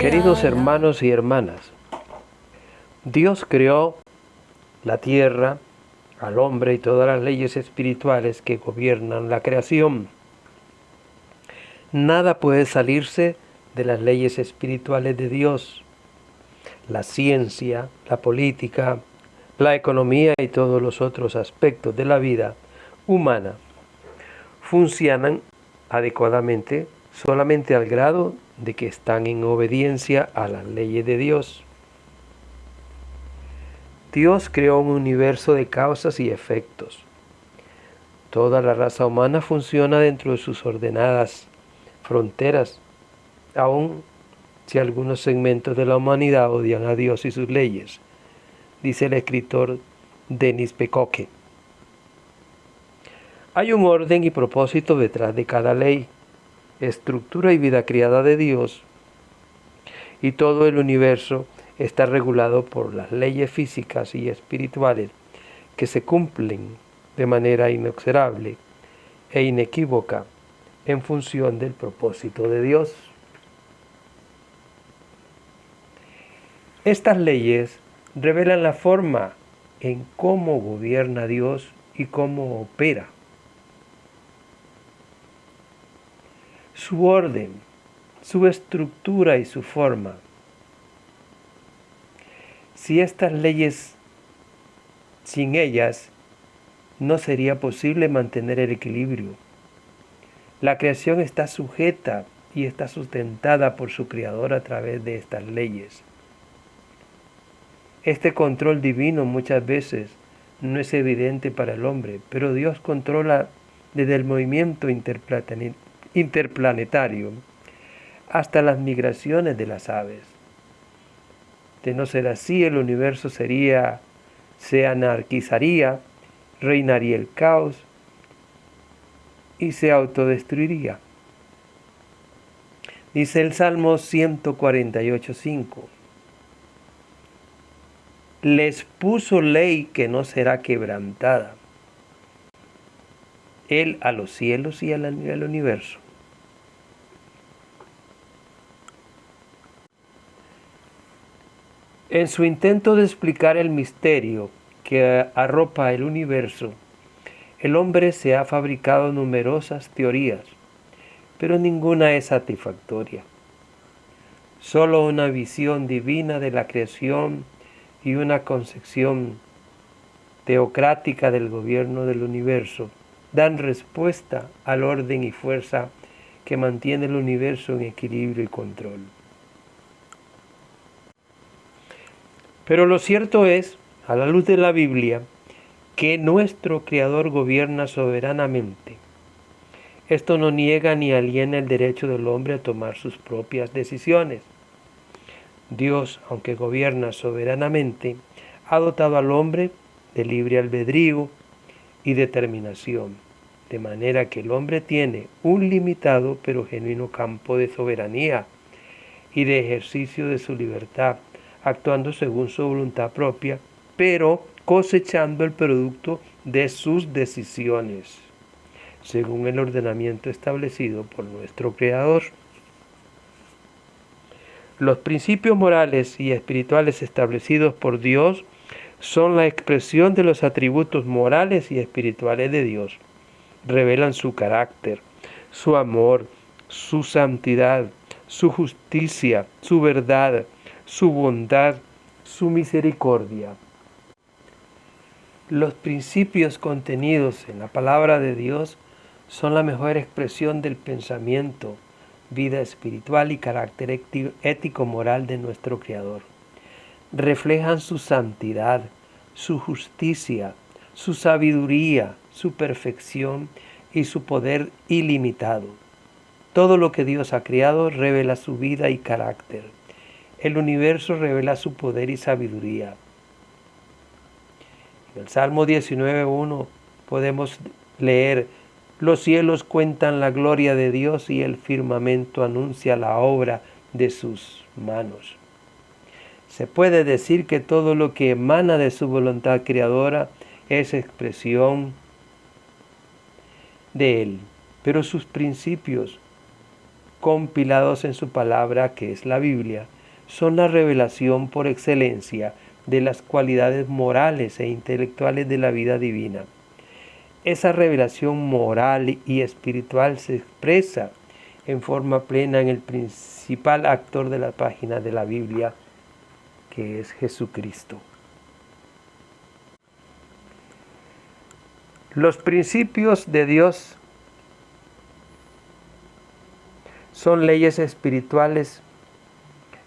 Queridos hermanos y hermanas, Dios creó la tierra, al hombre y todas las leyes espirituales que gobiernan la creación. Nada puede salirse de las leyes espirituales de Dios. La ciencia, la política, la economía y todos los otros aspectos de la vida humana funcionan adecuadamente solamente al grado de que están en obediencia a las leyes de Dios. Dios creó un universo de causas y efectos. Toda la raza humana funciona dentro de sus ordenadas fronteras, aun si algunos segmentos de la humanidad odian a Dios y sus leyes, dice el escritor Denis Pecoque. Hay un orden y propósito detrás de cada ley, estructura y vida creada de Dios, y todo el universo está regulado por las leyes físicas y espirituales que se cumplen de manera inexorable e inequívoca en función del propósito de Dios. Estas leyes revelan la forma en cómo gobierna Dios y cómo opera. Su orden, su estructura y su forma. Si estas leyes, sin ellas, no sería posible mantener el equilibrio. La creación está sujeta y está sustentada por su Creador a través de estas leyes. Este control divino muchas veces no es evidente para el hombre, pero Dios controla desde el movimiento interplanetario hasta las migraciones de las aves. De no ser así, el universo se anarquizaría, reinaría el caos y se autodestruiría. Dice el Salmo 148:5. Les puso ley que no será quebrantada. Él a los cielos y al universo. En su intento de explicar el misterio que arropa el universo, el hombre se ha fabricado numerosas teorías, pero ninguna es satisfactoria. Solo una visión divina de la creación y una concepción teocrática del gobierno del universo dan respuesta al orden y fuerza que mantiene el universo en equilibrio y control. Pero lo cierto es, a la luz de la Biblia, que nuestro Creador gobierna soberanamente. Esto no niega ni aliena el derecho del hombre a tomar sus propias decisiones. Dios, aunque gobierna soberanamente, ha dotado al hombre de libre albedrío y determinación, de manera que el hombre tiene un limitado pero genuino campo de soberanía y de ejercicio de su libertad, actuando según su voluntad propia, pero cosechando el producto de sus decisiones, según el ordenamiento establecido por nuestro Creador. Los principios morales y espirituales establecidos por Dios son la expresión de los atributos morales y espirituales de Dios. Revelan su carácter, su amor, su santidad, su justicia, su verdad, su bondad, su misericordia. Los principios contenidos en la palabra de Dios son la mejor expresión del pensamiento, vida espiritual y carácter ético-moral de nuestro Creador. Reflejan su santidad, su justicia, su sabiduría, su perfección y su poder ilimitado. Todo lo que Dios ha creado revela su vida y carácter. El universo revela su poder y sabiduría. En el Salmo 19:1 podemos leer: los cielos cuentan la gloria de Dios y el firmamento anuncia la obra de sus manos. Se puede decir que todo lo que emana de su voluntad creadora es expresión de Él, pero sus principios, compilados en su palabra, que es la Biblia, son la revelación por excelencia de las cualidades morales e intelectuales de la vida divina. Esa revelación moral y espiritual se expresa en forma plena en el principal actor de la página de la Biblia, que es Jesucristo. Los principios de Dios son leyes espirituales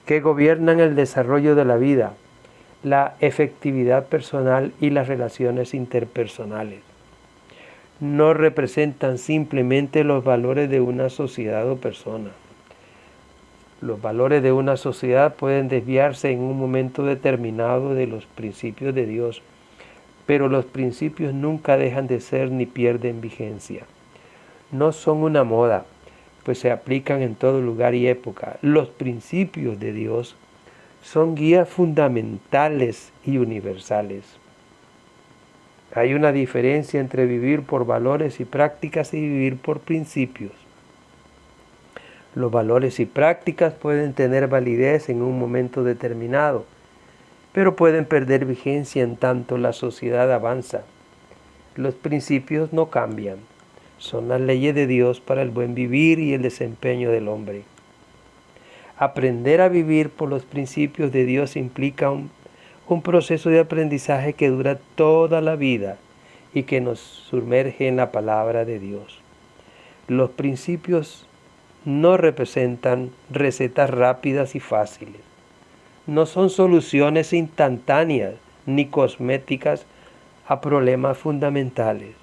que gobiernan el desarrollo de la vida, la efectividad personal y las relaciones interpersonales. No representan simplemente los valores de una sociedad o persona. Los valores de una sociedad pueden desviarse en un momento determinado de los principios de Dios, pero los principios nunca dejan de ser ni pierden vigencia. No son una moda, pues se aplican en todo lugar y época. Los principios de Dios son guías fundamentales y universales. Hay una diferencia entre vivir por valores y prácticas y vivir por principios. Los valores y prácticas pueden tener validez en un momento determinado, pero pueden perder vigencia en tanto la sociedad avanza. Los principios no cambian. Son las leyes de Dios para el buen vivir y el desempeño del hombre. Aprender a vivir por los principios de Dios implica un proceso de aprendizaje que dura toda la vida y que nos sumerge en la palabra de Dios. Los principios no representan recetas rápidas y fáciles. No son soluciones instantáneas ni cosméticas a problemas fundamentales.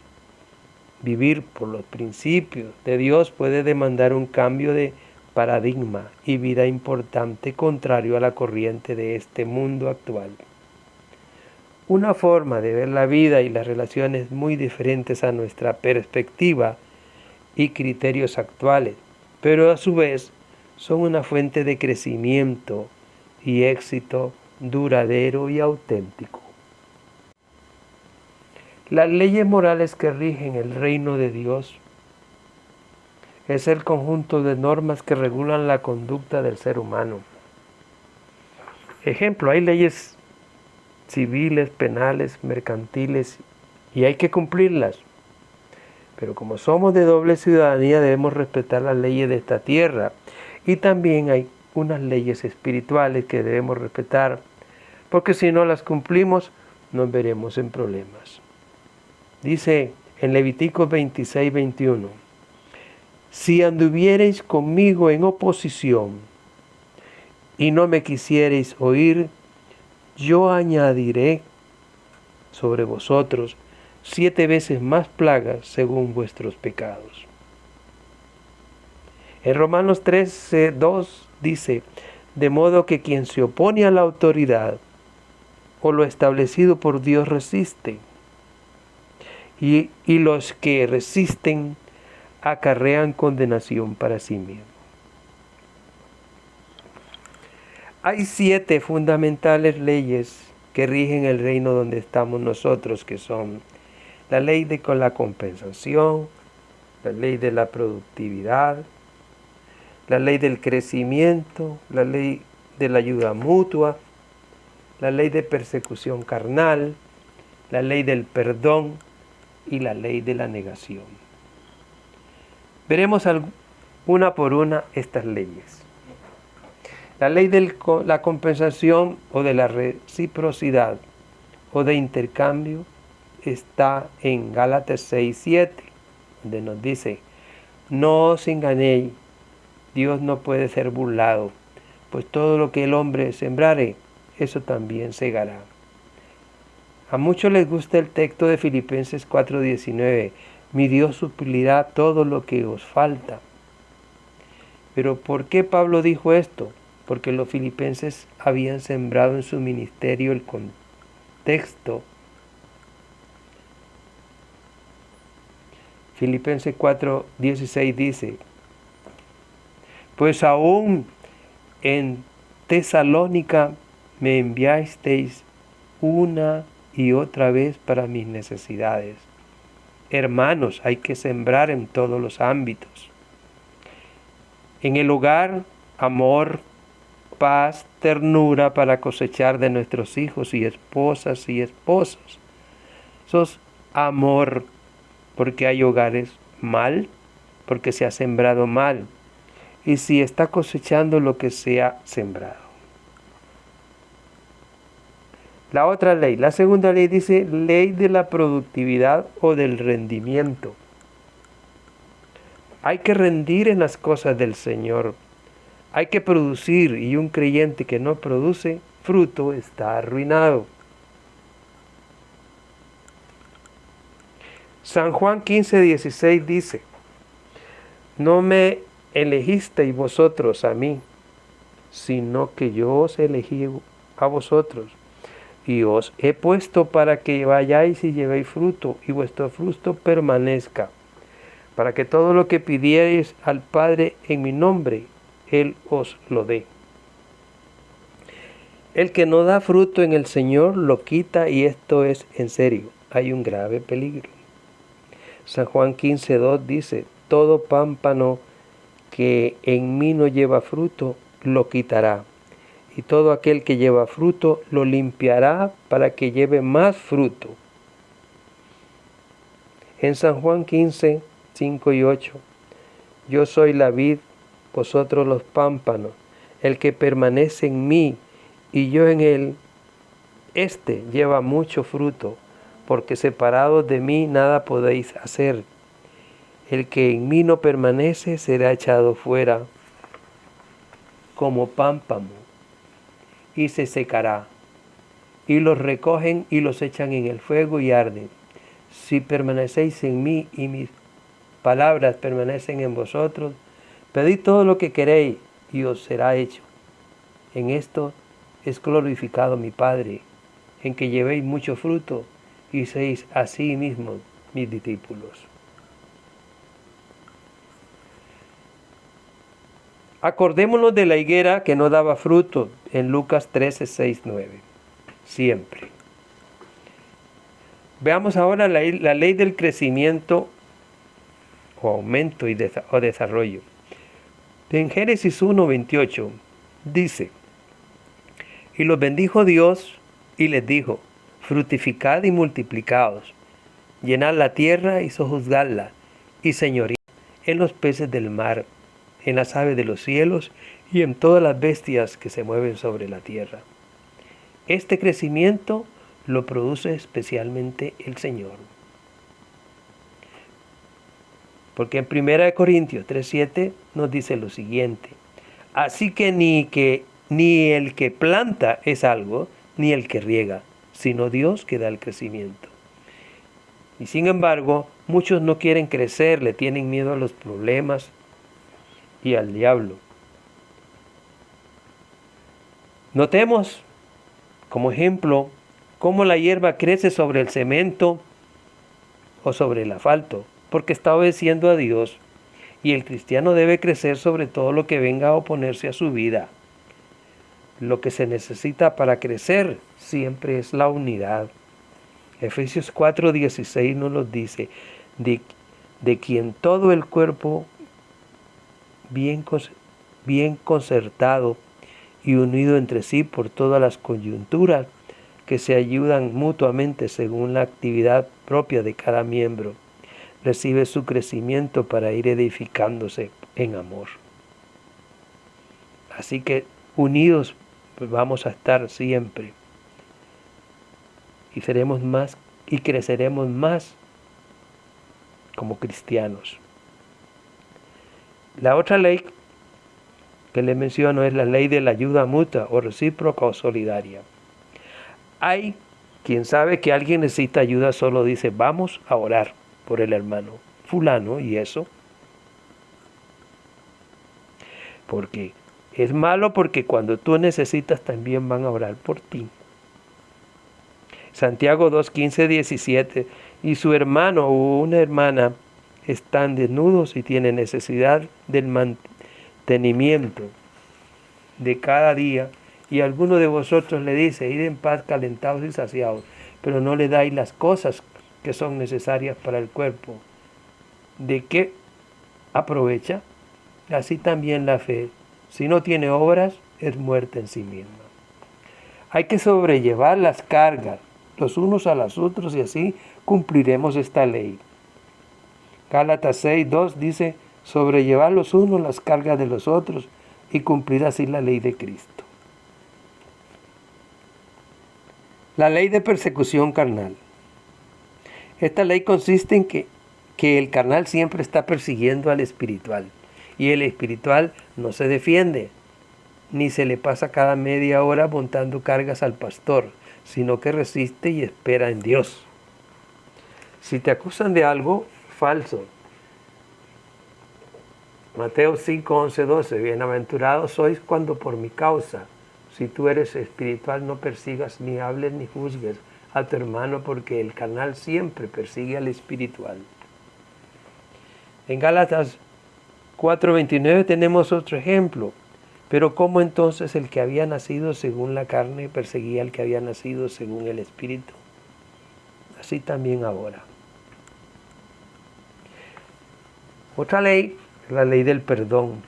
Vivir por los principios de Dios puede demandar un cambio de paradigma y vida importante contrario a la corriente de este mundo actual. Una forma de ver la vida y las relaciones muy diferentes a nuestra perspectiva y criterios actuales, pero a su vez son una fuente de crecimiento y éxito duradero y auténtico. Las leyes morales que rigen el reino de Dios es el conjunto de normas que regulan la conducta del ser humano. Ejemplo, hay leyes civiles, penales, mercantiles, y hay que cumplirlas. Pero como somos de doble ciudadanía, debemos respetar las leyes de esta tierra. Y también hay unas leyes espirituales que debemos respetar, porque si no las cumplimos, nos veremos en problemas. Dice en Levíticos 26:21, si anduviereis conmigo en oposición y no me quisiereis oír, yo añadiré sobre vosotros 7 veces más plagas según vuestros pecados. En Romanos 13:2 dice, de modo que quien se opone a la autoridad o lo establecido por Dios resiste, y los que resisten acarrean condenación para sí mismos. Hay 7 fundamentales leyes que rigen el reino donde estamos nosotros, que son la ley de la compensación, la ley de la productividad, la ley del crecimiento, la ley de la ayuda mutua, la ley de persecución carnal, la ley del perdón y la ley de la negación. Veremos una por una estas leyes. La ley de la compensación o de la reciprocidad o de intercambio está en Gálatas 6:7, donde nos dice, no os engañéis, Dios no puede ser burlado, pues todo lo que el hombre sembrare, eso también segará. A muchos les gusta el texto de Filipenses 4:19, mi Dios suplirá todo lo que os falta. Pero ¿por qué Pablo dijo esto? Porque los filipenses habían sembrado en su ministerio el contexto. Filipenses 4:16 dice, pues aún en Tesalónica me enviasteis una y otra vez para mis necesidades. Hermanos, hay que sembrar en todos los ámbitos. En el hogar, amor, paz, ternura para cosechar de nuestros hijos y esposas y esposos. Eso es amor, porque hay hogares mal, porque se ha sembrado mal. Y si está cosechando lo que se ha sembrado. La otra ley, la segunda ley dice ley de la productividad o del rendimiento. Hay que rendir en las cosas del Señor. Hay que producir, y un creyente que no produce fruto está arruinado. San Juan 15:16 dice, no me elegisteis vosotros a mí, sino que yo os elegí a vosotros, y os he puesto para que vayáis y llevéis fruto, y vuestro fruto permanezca, para que todo lo que pidierais al Padre en mi nombre, Él os lo dé. El que no da fruto en el Señor lo quita, y esto es en serio, hay un grave peligro. San Juan 15:2 dice, todo pámpano que en mí no lleva fruto, lo quitará. Y todo aquel que lleva fruto, lo limpiará para que lleve más fruto. En San Juan 15:5 y 8, yo soy la vid, vosotros los pámpanos. El que permanece en mí y yo en él, éste lleva mucho fruto, porque separados de mí nada podéis hacer. El que en mí no permanece será echado fuera como pámpano y se secará. Y los recogen y los echan en el fuego y arden. Si permanecéis en mí y mis palabras permanecen en vosotros, pedid todo lo que queréis y os será hecho. En esto es glorificado mi Padre, en que llevéis mucho fruto y seáis así mismos mis discípulos. Acordémonos de la higuera que no daba fruto en Lucas 13:6-9. Siempre. Veamos ahora la ley del crecimiento o aumento o desarrollo. En Génesis 1:28 dice, y los bendijo Dios y les dijo, fructificad y multiplicaos, llenad la tierra y sojuzgadla, y señoread en los peces del mar, en las aves de los cielos y en todas las bestias que se mueven sobre la tierra. Este crecimiento lo produce especialmente el Señor. Porque en 1 Corintios 3:7 nos dice lo siguiente, así que ni el que planta es algo, ni el que riega, sino Dios que da el crecimiento. Y sin embargo, muchos no quieren crecer, le tienen miedo a los problemas y al diablo. Notemos, como ejemplo, cómo la hierba crece sobre el cemento o sobre el asfalto, porque está obedeciendo a Dios, y el cristiano debe crecer sobre todo lo que venga a oponerse a su vida. Lo que se necesita para crecer siempre es la unidad. Efesios 4:16 nos lo dice, de quien todo el cuerpo bien concertado y unido entre sí por todas las coyunturas que se ayudan mutuamente según la actividad propia de cada miembro, recibe su crecimiento para ir edificándose en amor. Así que unidos pues vamos a estar siempre y seremos más y creceremos más como cristianos. La otra ley que le menciono es la ley de la ayuda mutua o recíproca o solidaria. Hay quien sabe que alguien necesita ayuda, solo dice vamos a orar por el hermano fulano y eso. Porque es malo, porque cuando tú necesitas también van a orar por ti. Santiago 2:15-17, y su hermano o una hermana están desnudos y tienen necesidad del mantenimiento de cada día, y alguno de vosotros le dice, id en paz calentados y saciados, pero no le dais las cosas que son necesarias para el cuerpo. ¿De qué aprovecha? Así también la fe, si no tiene obras, es muerte en sí misma. Hay que sobrellevar las cargas los unos a los otros y así cumpliremos esta ley. Gálatas 6:2 dice, sobrellevar los unos las cargas de los otros y cumplir así la ley de Cristo. La ley de persecución carnal. Esta ley consiste en que el carnal siempre está persiguiendo al espiritual y el espiritual no se defiende, ni se le pasa cada media hora montando cargas al pastor, sino que resiste y espera en Dios. Si te acusan de algo, falso. Mateo 5:11-12, bienaventurados sois cuando por mi causa, si tú eres espiritual, no persigas ni hables ni juzgues a tu hermano, porque el carnal siempre persigue al espiritual. En Gálatas 4:29 tenemos otro ejemplo. Pero ¿cómo entonces el que había nacido según la carne perseguía al que había nacido según el Espíritu? Así también ahora. Otra ley, la ley del perdón.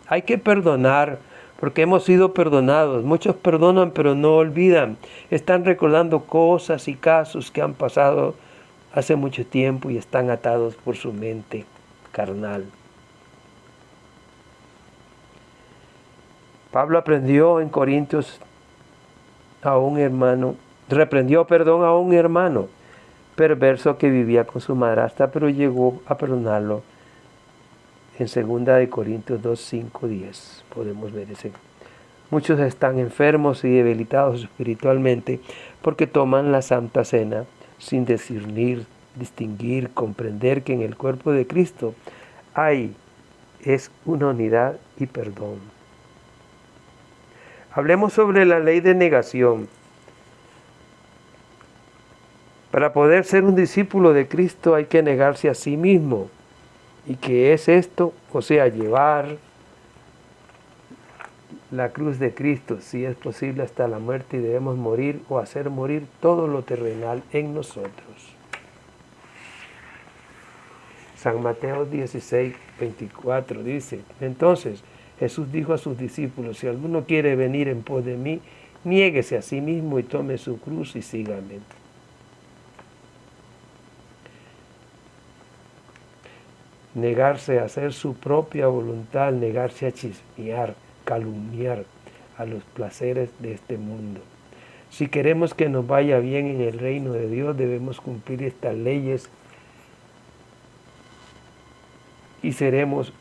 Hay que perdonar porque hemos sido perdonados. Muchos perdonan pero no olvidan. Están recordando cosas y casos que han pasado hace mucho tiempo y están atados por su mente carnal. Pablo reprendió a un hermano perverso que vivía con su madrastra, pero llegó a perdonarlo. En 2 Corintios 2:5-10 podemos ver ese. Muchos están enfermos y debilitados espiritualmente porque toman la Santa Cena sin distinguir, comprender que en el cuerpo de Cristo es una unidad y perdón. Hablemos sobre la ley de negación. Para poder ser un discípulo de Cristo hay que negarse a sí mismo. ¿Y qué es esto? O sea, llevar la cruz de Cristo, si es posible, hasta la muerte, y debemos morir o hacer morir todo lo terrenal en nosotros. San Mateo 16:24 dice, entonces Jesús dijo a sus discípulos, si alguno quiere venir en pos de mí, niéguese a sí mismo y tome su cruz y sígame. Negarse a hacer su propia voluntad, negarse a chismear, calumniar a los placeres de este mundo. Si queremos que nos vaya bien en el reino de Dios, debemos cumplir estas leyes y seremos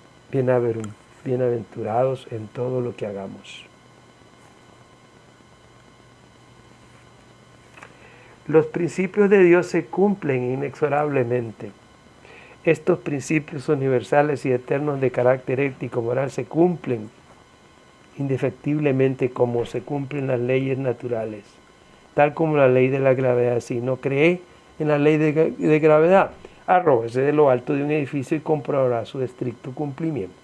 bienaventurados en todo lo que hagamos. Los principios de Dios se cumplen inexorablemente. Estos principios universales y eternos de carácter ético moral se cumplen indefectiblemente como se cumplen las leyes naturales, tal como la ley de la gravedad. Si no cree en la ley de gravedad, arrójese de lo alto de un edificio y comprobará su estricto cumplimiento.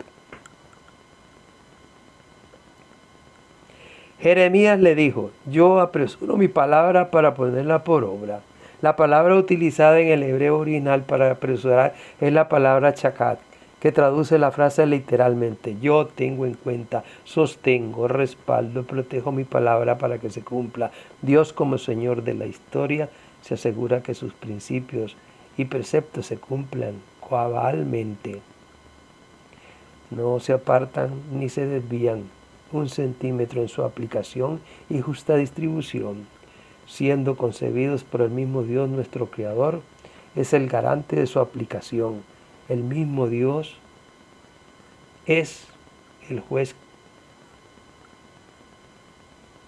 Jeremías le dijo, yo apresuro mi palabra para ponerla por obra. La palabra utilizada en el hebreo original para apresurar es la palabra chakat, que traduce la frase literalmente, yo tengo en cuenta, sostengo, respaldo, protejo mi palabra para que se cumpla. Dios, como Señor de la historia, se asegura que sus principios y preceptos se cumplan cabalmente. No se apartan ni se desvían 1 centímetro en su aplicación y justa distribución. Siendo concebidos por el mismo Dios nuestro Creador, es el garante de su aplicación. El mismo Dios es el juez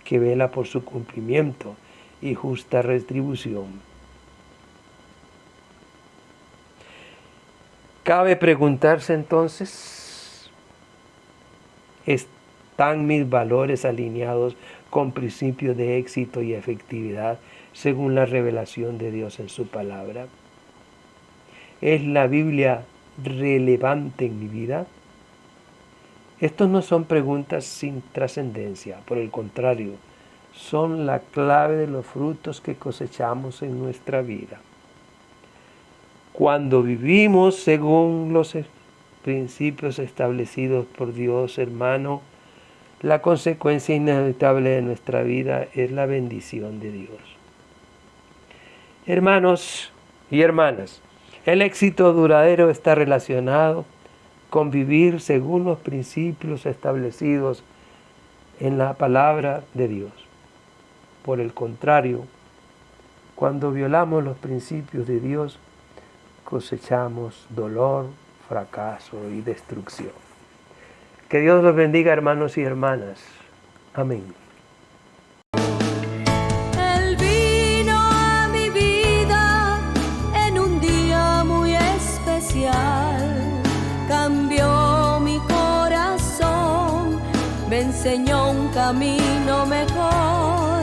que vela por su cumplimiento y justa retribución. Cabe preguntarse entonces, ¿están mis valores alineados con principios de éxito y efectividad según la revelación de Dios en su palabra? ¿Es la Biblia relevante en mi vida? Estos no son preguntas sin trascendencia, por el contrario, son la clave de los frutos que cosechamos en nuestra vida. Cuando vivimos según los principios establecidos por Dios, hermano, la consecuencia inevitable de nuestra vida es la bendición de Dios. Hermanos y hermanas, el éxito duradero está relacionado con vivir según los principios establecidos en la palabra de Dios. Por el contrario, cuando violamos los principios de Dios, cosechamos dolor, fracaso y destrucción. Que Dios los bendiga, hermanos y hermanas. Amén. Él vino a mi vida en un día muy especial. Cambió mi corazón, me enseñó un camino mejor.